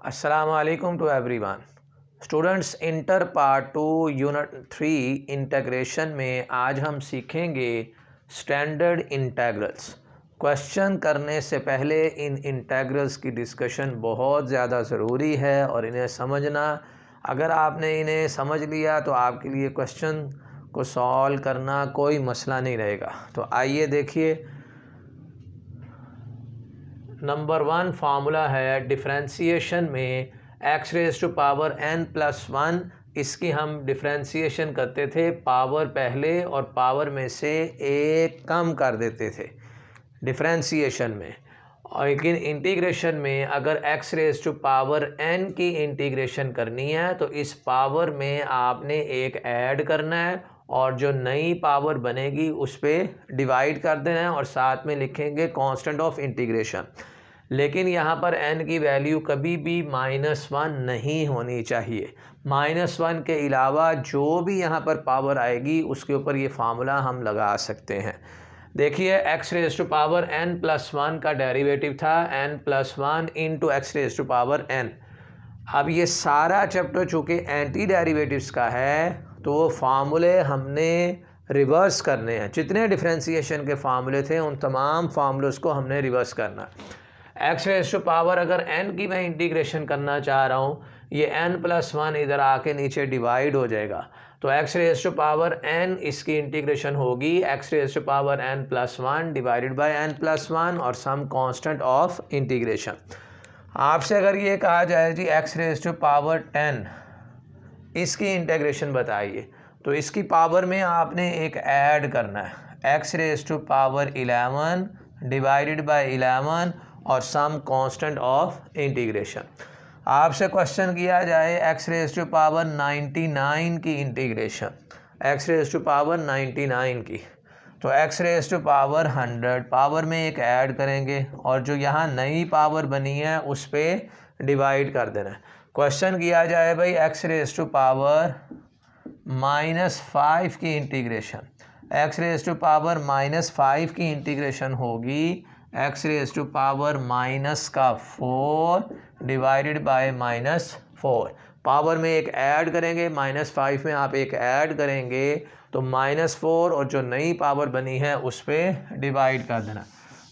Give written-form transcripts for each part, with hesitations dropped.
अस्सलामुअलैकुम to everyone. Students, inter part 2 unit 3 integration में आज हम सीखेंगे स्टैंडर्ड इंटीग्रल्स। क्वेश्चन करने से पहले इन इंटीग्रल्स की डिस्कशन बहुत ज़्यादा ज़रूरी है और इन्हें समझना, अगर आपने इन्हें समझ लिया तो आपके लिए क्वेश्चन को सॉल्व करना कोई मसला नहीं रहेगा। तो आइए देखिए, नंबर 1 फार्मूला है डिफरेंशिएशन में x raise to power n plus 1। इसकी हम डिफरेंशिएशन करते थे, पावर पहले और पावर में से एक कम कर देते थे डिफरेंशिएशन में। और लेकिन इंटीग्रेशन में अगर x raise to power n की इंटीग्रेशन करनी है तो इस पावर में आपने एक ऐड करना है और जो नई पावर बनेगी उस पर डिवाइड कर देना है और साथ में लिखेंगे कांस्टेंट ऑफ इंटीग्रेशन। लेकिन यहाँ पर n की वैल्यू कभी भी -1 नहीं होनी चाहिए। -1 के अलावा जो भी यहाँ पर पावर आएगी उसके ऊपर ये फार्मूला हम लगा सकते हैं। देखिए, x raise to power n plus 1 का डेरिवेटिव था n plus 1 into x raise to power n। अब ये सारा चैप्टर चूँकि एंटी डेरिवेटिव्स का है तो वो फार्मूले हमने रिवर्स करने हैं। जितने डिफरेंशिएशन के फार्मूले थे उन तमाम फार्मूलों को हमने रिवर्स करना। x रेज़ टू पावर अगर n की मैं इंटीग्रेशन करना चाह रहा हूँ, ये n प्लस 1 इधर आके नीचे डिवाइड हो जाएगा तो x raise to power n इसकी इंटीग्रेशन होगी x raise to power n plus 1 divided by n plus 1 और सम कांस्टेंट ऑफ इंटीग्रेशन। आपसे अगर ये कहा जाए जी x रेज़ टू पावर 10 इसकी इंटीग्रेशन बताइए तो इसकी पावर में आपने एक ऐड करना है x raise to power 11 divided by 11 और सम कांस्टेंट ऑफ इंटीग्रेशन। आपसे क्वेश्चन किया जाए x रेज़ टू पावर 99 की integration, x raise to power 99 की, तो x raise to power 100 power में एक ऐड करेंगे और जो यहाँ नई पावर बनी है उस पर डिवाइड कर देना है। क्वेश्चन किया जाए भाई x रेज़ टू पावर -5 की integration, x raise to power -5 की इंटीग्रेशन होगी x raise to power -4 divided by -4। Power में एक ऐड करेंगे, -5 में आप एक ऐड करेंगे तो -4 और जो नई पावर बनी है उस पर डिवाइड कर देना।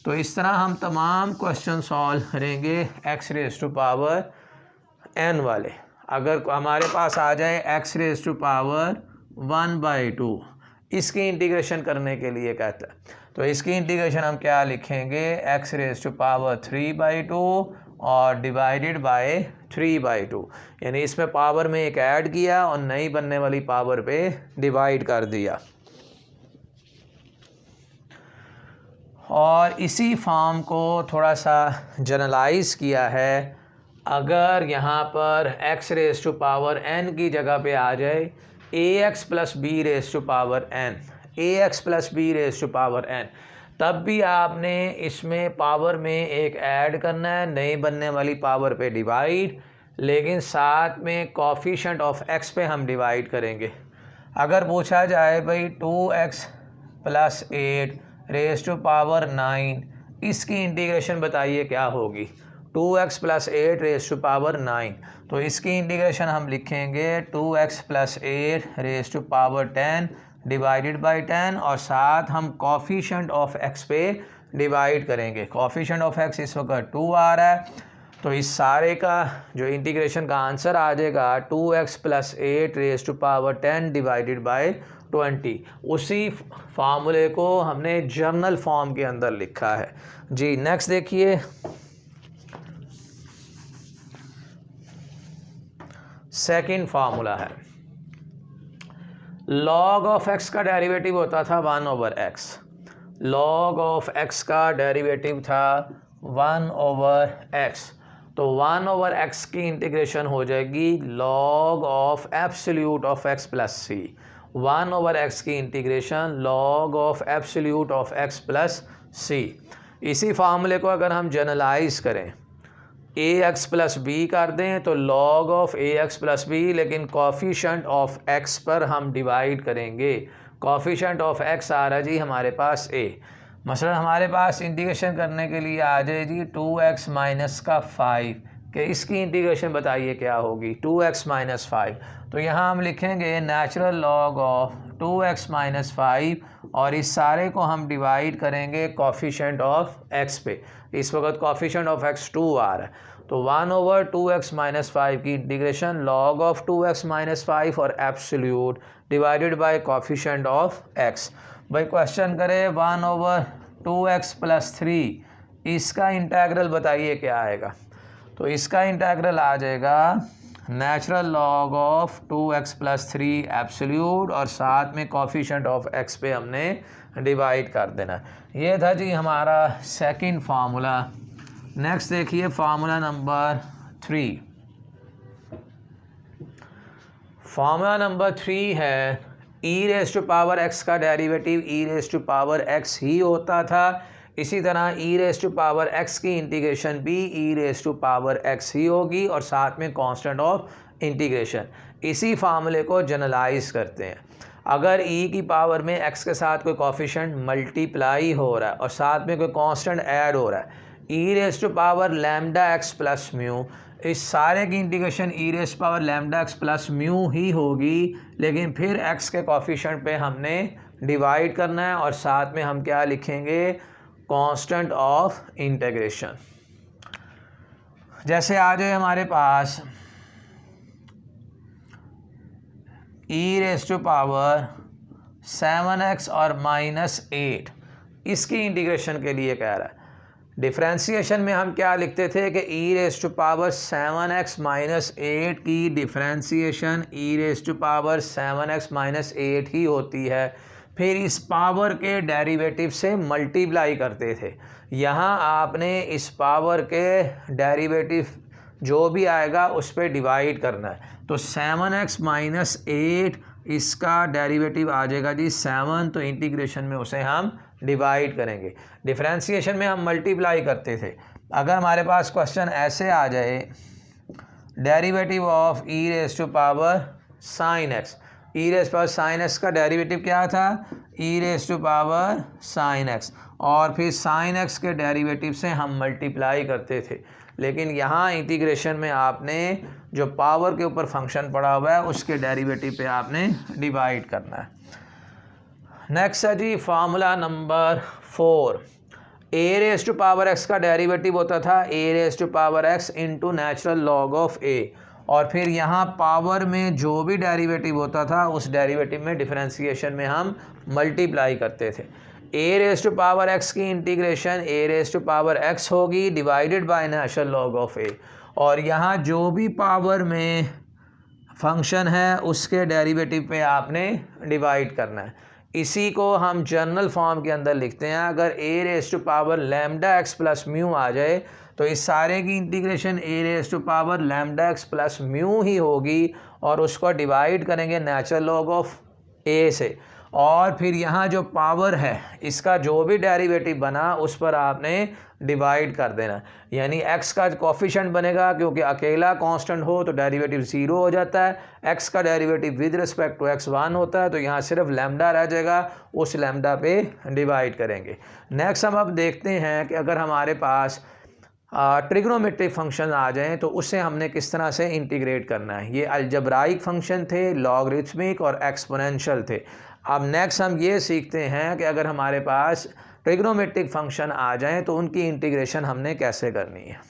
तो इस तरह हम तमाम क्वेश्चन सॉल्व करेंगे x raise to power n वाले। अगर हमारे पास आ जाए x रेज़ टू पावर 1/2 इसकी इंटीग्रेशन करने के लिए कहता है तो इसकी इंटीग्रेशन हम क्या लिखेंगे, x रेज़ टू पावर 3/2 और डिवाइडेड बाय 3/2, यानी इसमें पावर में एक ऐड किया और नई बनने वाली पावर पे डिवाइड कर दिया। और इसी फॉर्म को थोड़ा सा जनरलाइज किया है। अगर यहाँ पर x raise to power n की जगह पे आ जाए ax plus b raise to power n, ax plus b raise to power n, तब भी आपने इसमें पावर में एक ऐड करना है, नई बनने वाली पावर पे डिवाइड, लेकिन साथ में कोफिशिएंट ऑफ x पे हम डिवाइड करेंगे। अगर पूछा जाए भाई 2x plus 8 raise to power 9 इसकी इंटीग्रेशन बताइए क्या होगी, 2x plus 8 raise to power 9, तो इसकी इंटीग्रेशन हम लिखेंगे 2x plus 8 raise to power 10 divided by 10 और साथ हम कोफिशिएंट ऑफ x पे डिवाइड करेंगे। कोफिशिएंट ऑफ x इस वक्त 2 आ रहा है तो इस सारे का जो इंटीग्रेशन का आंसर आ जाएगा 2x plus 8 raise to power 10 divided by 20। उसी फार्मूले को हमने जर्नल फॉर्म के अंदर लिखा है जी। नेक्स्ट देखिए, सेकंड फार्मूला है log ऑफ x का डेरिवेटिव होता था 1/x, log ऑफ x का डेरिवेटिव था 1/x, तो 1/x की इंटीग्रेशन हो जाएगी log of absolute of x plus c। 1/x की integration log of absolute of x plus c। इसी फार्मूले को अगर हम जनरलाइज करें ax प्लस बी कर दें तो log of ax plus b, लेकिन कोफिशिएंट ऑफ x पर हम डिवाइड करेंगे। कोफिशिएंट ऑफ x आ रहा जी हमारे पास a, मसलन हमारे पास इंटीग्रेशन करने के लिए आ जाए जी 2x माइनस का 5 कि इसकी इंटीग्रेशन बताइए क्या होगी, 2x माइनस 5। तो यहाँ हम लिखेंगे natural log of 2x minus 5 और इस सारे को हम डिवाइड करेंगे कोफिशिएंट ऑफ x पे। इस वक्त कोफिशिएंट ऑफ x 2 आ रहा है, तो 1/2x माइनस 5 की integration log of 2x minus 5 और absolute divided by coefficient of x। भाई क्वेश्चन करें 1/2x प्लस 3, इसका इंटेग्रल बताइए क्या आएगा। तो इसका इंटेग्रल आ जाएगा natural log of 2x plus 3 absolute और साथ में कोफिशिएंट ऑफ x पे हमने डिवाइड कर देना। ये था जी हमारा सेकंड फार्मूला। नेक्स्ट देखिए फार्मूला नंबर 3। फार्मूला नंबर 3 है e raise to power x का derivative e raise to power x ही होता था, इसी तरह e raise to power x की इंटीग्रेशन भी e raise to power x ही होगी और साथ में कांस्टेंट ऑफ इंटीग्रेशन। इसी फार्मूले को जनरलाइज करते हैं। अगर ई की पावर में एक्स के साथ कोई कोफिशिएंट मल्टीप्लाई हो रहा है और साथ में कोई कांस्टेंट ऐड हो रहा है, e raise to power lambda x plus mu, इस सारे की integration e raise to power lambda x plus mu ही होगी, लेकिन फिर एक्स के कोफिशिएंट पे हमने डिवाइड करना है और साथ में हम क्या लिखेंगे, कांस्टेंट ऑफ इंटीग्रेशन। जैसे आ जाए हमारे पास e raise to power 7x और -8, इसकी इंटीग्रेशन के लिए कह रहा है। डिफरेंशिएशन में हम क्या लिखते थे कि e raise to power 7x minus 8 की differentiation e raise to power 7x minus 8 ही होती है, फिर इस पावर के डेरिवेटिव से मल्टीप्लाई करते थे। यहाँ आपने इस पावर के डेरिवेटिव जो भी आएगा उस पर डिवाइड करना है। तो 7x माइनस 8 इसका डेरिवेटिव आ जाएगा जी 7, तो इंटीग्रेशन में उसे हम डिवाइड करेंगे। डिफरेंशिएशन में हम मल्टीप्लाई करते थे। अगर हमारे पास क्वेश्चन ऐसे आ जाए derivative of e raise to power sine x, e raise power sine x का डेरिवेटिव क्या था, e raise to power sine x, और फिर साइन एक्स के डेरिवेटिव से हम मल्टीप्लाई करते थे। लेकिन यहाँ इंटीग्रेशन में आपने जो पावर के ऊपर फंक्शन पड़ा हुआ है उसके डेरिवेटिव पे आपने डिवाइड करना है। नेक्स्ट है जी formula number 4। A raise to power x का डेरिवेटिव होता था a raise to power x into natural log of a, और फिर यहाँ पावर में जो भी डेरिवेटिव होता था उस डेरिवेटिव में डिफरेंशिएशन में हम मल्टीप्लाई करते थे। A raise to power x की integration a raise to power x होगी divided by natural log of a, और यहाँ जो भी पावर में फंक्शन है उसके डेरिवेटिव पे आपने डिवाइड करना है। इसी को हम जनरल फॉर्म के अंदर लिखते हैं। अगर a raise to power lambda x plus mu आ जाए तो इस सारे की integration a raise to power lambda x plus mu ही होगी और उसको डिवाइड करेंगे नेचुरल लॉग ऑफ ए से, और फिर यहाँ जो पावर है इसका जो भी डेरिवेटिव बना उस पर आपने डिवाइड कर देना। यानी x का कोफिशिएंट बनेगा, क्योंकि अकेला कांस्टेंट हो तो डेरिवेटिव 0 हो जाता है, x का derivative with respect to x 1 होता है, तो यहाँ सिर्फ लैम्डा रह जाएगा, उस लैम्डा पे डिवाइड करेंगे। नेक्स्ट हम अब देखते हैं कि अगर हमारे पास ट्रिग्नोमेट्रिक फंक्शन आ जाएं तो उसे हमने किस तरह से इंटीग्रेट करना है। ये अलजब्राइक फंक्शन थे, लॉगरिथमिक और एक्सपोनेंशियल थे। अब नेक्स्ट हम ये सीखते हैं कि अगर हमारे पास ट्रिग्नोमेट्रिक फंक्शन आ जाएं तो उनकी इंटीग्रेशन हमने कैसे करनी है।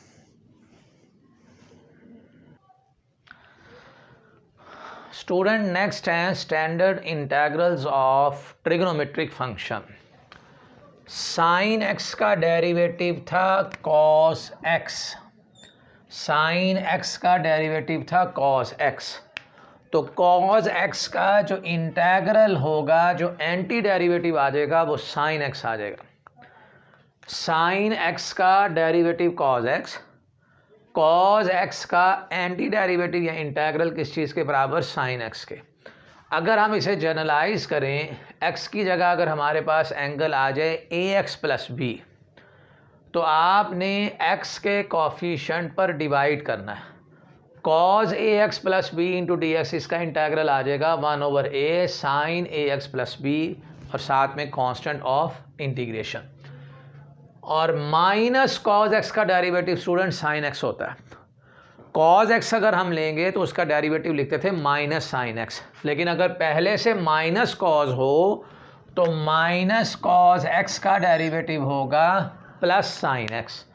स्टूडेंट नेक्स्ट हैं standard integrals of trigonometric function. Sign x का डेरिवेटिव था कॉस एक्स, साइन एक्स का डेरिवेटिव था कॉस एक्स, तो कॉस एक्स का जो इंटीग्रल होगा, जो एंटी डेरिवेटिव आ जाएगा वो साइन एक्स आ जाएगा। साइन एक्स का derivative cos x, cos x का एंटी डेरिवेटिव या इंटीग्रल किस चीज़ के बराबर, साइन एक्स के। अगर हम इसे जनरलाइज करें, एक्स की जगह अगर हमारे पास एंगल आ जाए ए एक्स प्लस बी, तो आपने एक्स के कोफिशिएंट पर डिवाइड करना है। Cos a x plus b into d x, इसका इंटीग्रल आ जाएगा 1/a sine a x plus b और साथ में कांस्टेंट ऑफ इंटीग्रेशन, और माइनस कॉज एक्स का डेरिवेटिव स्टूडेंट साइन एक्स होता है। कॉज एक्स अगर हम लेंगे तो उसका डेरिवेटिव लिखते थे माइनस साइन एक्स, लेकिन अगर पहले से माइनस कॉज हो तो माइनस कॉज एक्स का डेरिवेटिव होगा प्लस साइन एक्स।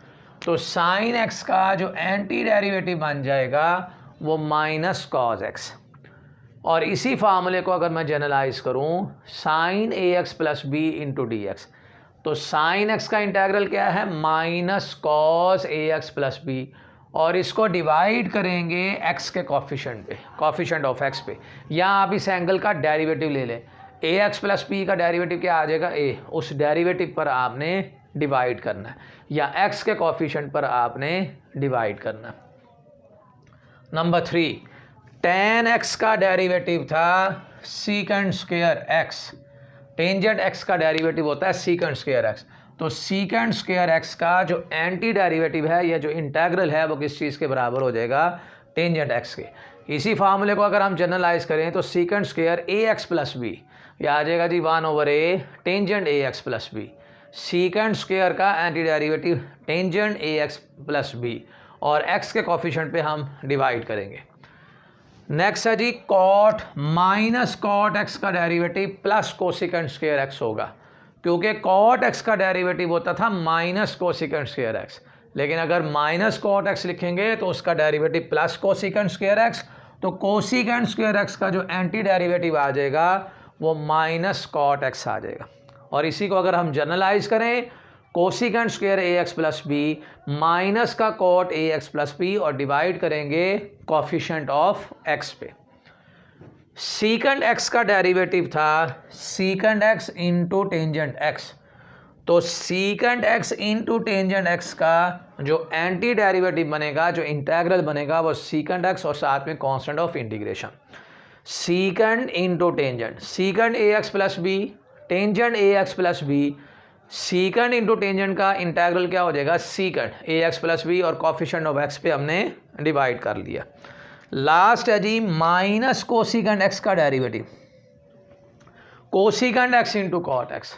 तो साइन एक्स का जो एंटी डेरिवेटिव बन जाएगा वो माइनस कॉज एक्स। और इसी फार्मूले को अगर मैं जनरलाइज करूं, sine a x plus b into d x, तो साइन एक्स का इंटीग्रल क्या है, minus cos a x plus b, और इसको डिवाइड करेंगे एक्स के कॉफिशेंट पे, कॉफिशेंट ऑफ एक्स पे, या आप इस एंगल का डेरिवेटिव ले लें। ए एक्स प्लस बी का डेरिवेटिव क्या आ जाएगा, ए, उस डेरिवेटिव पर आपने डिवाइड करना है, या एक्स के कॉफिशेंट पर आपने डिवाइड करना है। नंबर 3, tan x का डेरिवेटिव था secant square x, tangent x का डेरिवेटिव होता है सीकेंड स्क्वायर x। तो सीकेंड स्क्वायर x का जो एंटी डेरिवेटिव है या जो इंटीग्रल है वो किस चीज़ के बराबर हो जाएगा, टेंजेंट x के। इसी फार्मूले को अगर हम जनरलाइज करें तो secant square a x plus b, यह आ जाएगा जी 1/a tangent a x plus b. Secant square का anti derivative tangent a x plus b, और x के कॉफिशेंट पे हम डिवाइड करेंगे। नेक्स्ट है जी कॉट माइनस कॉट एक्स का derivative plus cosecant square x होगा, क्योंकि कॉट एक्स का डेरिवेटिव होता था माइनस कोसिकेंड स्क्वायर एक्स, लेकिन अगर माइनस कॉट एक्स लिखेंगे तो उसका derivative plus cosecant square x. तो कोसिकेंड स्क्वायर एक्स का जो एंटी डेरिवेटिव आ जाएगा वो माइनस कॉट एक्स आ जाएगा। और इसी को अगर हम जनरलाइज करें, cosecant square a x plus b minus का cot a x plus b, और डिवाइड करेंगे कॉफिशेंट ऑफ एक्स पे। सीकेंड एक्स का डेरिवेटिव था secant x into tangent x, तो secant x into tangent x का जो एंटी डेरिवेटिव बनेगा, जो इंटीग्रल बनेगा, वो सीकेंड एक्स और साथ में constant of integration. Secant into tangent, secant a x plus b tangent a x plus b, secant into tangent का इंटीग्रल क्या हो जाएगा, secant a x plus b, और कॉफिशेंट ऑफ एक्स पे हमने डिवाइड कर लिया। लास्ट है जी माइनस कोसिकेंड एक्स का derivative, cosecant x into cot x,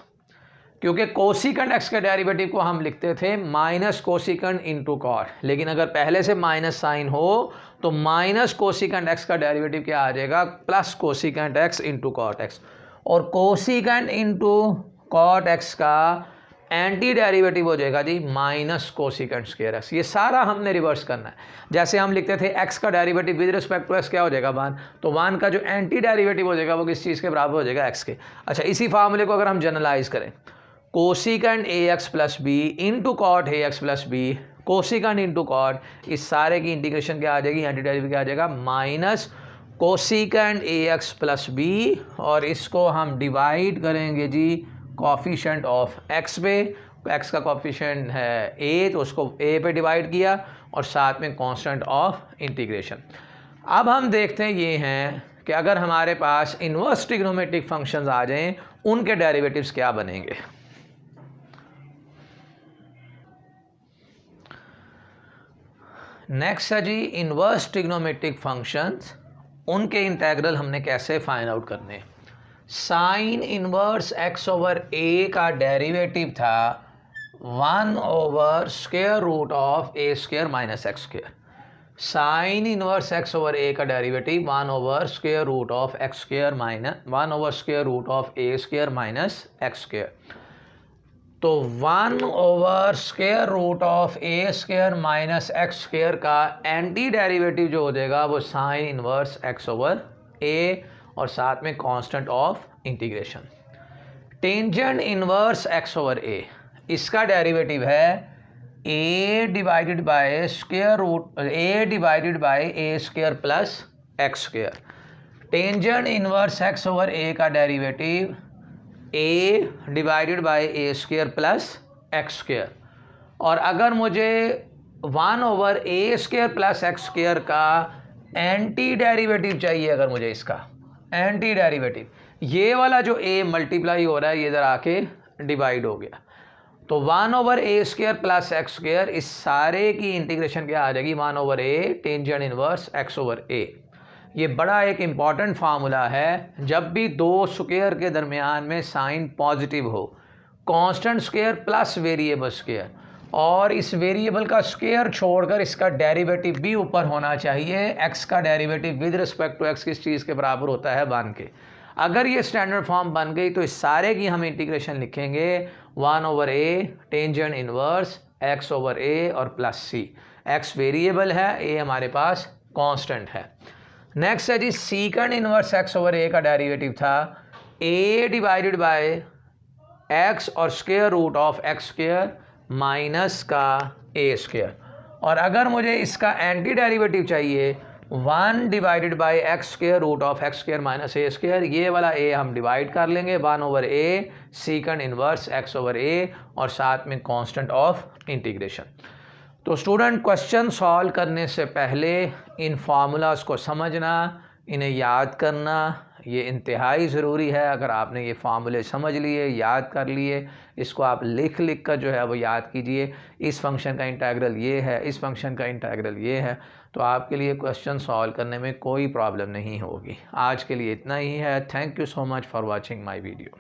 क्योंकि कोसिकेंड एक्स के डेरिवेटिव को हम लिखते थे माइनस कोसिकेंड इंटू कॉट, लेकिन अगर पहले से माइनस साइन हो तो माइनस कोसिकेंड एक्स का डेरिवेटिव क्या आ जाएगा, plus cosecant x into cot x, और कोसिकेंड इंटू कॉट एक्स का एंटी डेरिवेटिव हो जाएगा जी माइनस कोसिकेंड स्क्वायर एक्स। ये सारा हमने रिवर्स करना है। जैसे हम लिखते थे एक्स का derivative with respect to x क्या हो जाएगा 1, तो 1 का जो एंटी डेरिवेटिव हो जाएगा वो किस चीज़ के बराबर हो जाएगा, एक्स के। अच्छा, इसी फार्मूले को अगर हम जनरलाइज करें, cosecant a x plus b into cot a x plus b, cosecant into cot, इस सारे की इंटीग्रेशन क्या आ जाएगी, एंटी डेरिवेटिव क्या आ जाएगा, minus cosecant a x plus b, और इसको हम डिवाइड करेंगे जी कॉफिशेंट ऑफ एक्स पे। एक्स का कॉफिशेंट है ए, तो उसको ए पे डिवाइड किया, और साथ में कांस्टेंट ऑफ इंटीग्रेशन। अब हम देखते हैं ये हैं कि अगर हमारे पास इन्वर्स ट्रिग्नोमेट्रिक फंक्शंस आ जाएं, उनके डेरिवेटिव्स क्या बनेंगे। नेक्स्ट है जी इन्वर्स ट्रिग्नोमेट्रिक फंक्शंस, उनके इंटीग्रल हमने कैसे फाइंड आउट करने हैं। Sine inverse x over a का डेरिवेटिव था 1/√ऑफ a square minus x square. Sine inverse x over a का डेरिवेटिव 1/√ऑफ एक्स स्क्वायर माइनस 1/√ऑफ a square minus x square. तो 1/√ऑफ a square minus x square का एंटी डेरिवेटिव जो हो जाएगा वो sine inverse x over a, और साथ में constant of integration. Tangent inverse x over a, इसका डेरिवेटिव है a divided by square root a divided by a square plus x square. Tangent inverse x over a का derivative a divided by a square plus x square. और अगर मुझे 1/a square plus x square का anti derivative चाहिए, अगर मुझे इसका anti derivative, ये वाला जो a मल्टीप्लाई हो रहा है ये इधर आके डिवाइड हो गया, तो 1/a square plus x square, इस सारे की इंटीग्रेशन क्या आ जाएगी 1/a tangent inverse x over a। ये बड़ा एक इम्पॉर्टेंट फार्मूला है, जब भी दो स्क्वायर के दरमियान में साइन पॉजिटिव हो, constant square plus variable square, और इस वेरिएबल का स्क्वायर छोड़कर इसका डेरिवेटिव भी ऊपर होना चाहिए। एक्स का derivative with respect to x किस चीज़ के बराबर होता है, 1 के। अगर ये स्टैंडर्ड फॉर्म बन गई तो इस सारे की हम इंटीग्रेशन लिखेंगे 1/a टेंजेंट इनवर्स x/a और प्लस c। x वेरिएबल है, a हमारे पास कांस्टेंट है। नेक्स्ट है जी सीकंड इनवर्स x/a का डेरिवेटिव था a डिवाइडेड बाय x और square root of x square minus का a स्क्वायर। और अगर मुझे इसका एंटी डेरिवेटिव चाहिए 1 divided by x square root of x square minus a square, ये वाला a हम डिवाइड कर लेंगे 1/a सीकंड इनवर्स x/a और साथ में कांस्टेंट ऑफ इंटीग्रेशन। तो स्टूडेंट क्वेश्चन सॉल्व करने से पहले इन फार्मूलाज को समझना, इन्हें याद करना ये इंतहाई ज़रूरी है। अगर आपने ये फार्मूले समझ लिए, याद कर लिए, इसको आप लिख कर जो है वो याद कीजिए। इस फंक्शन का इंटीग्रल ये है, इस फंक्शन का इंटीग्रल ये है, तो आपके लिए क्वेश्चन सॉल्व करने में कोई प्रॉब्लम नहीं होगी। आज के लिए इतना ही है। Thank you so much for watching my video.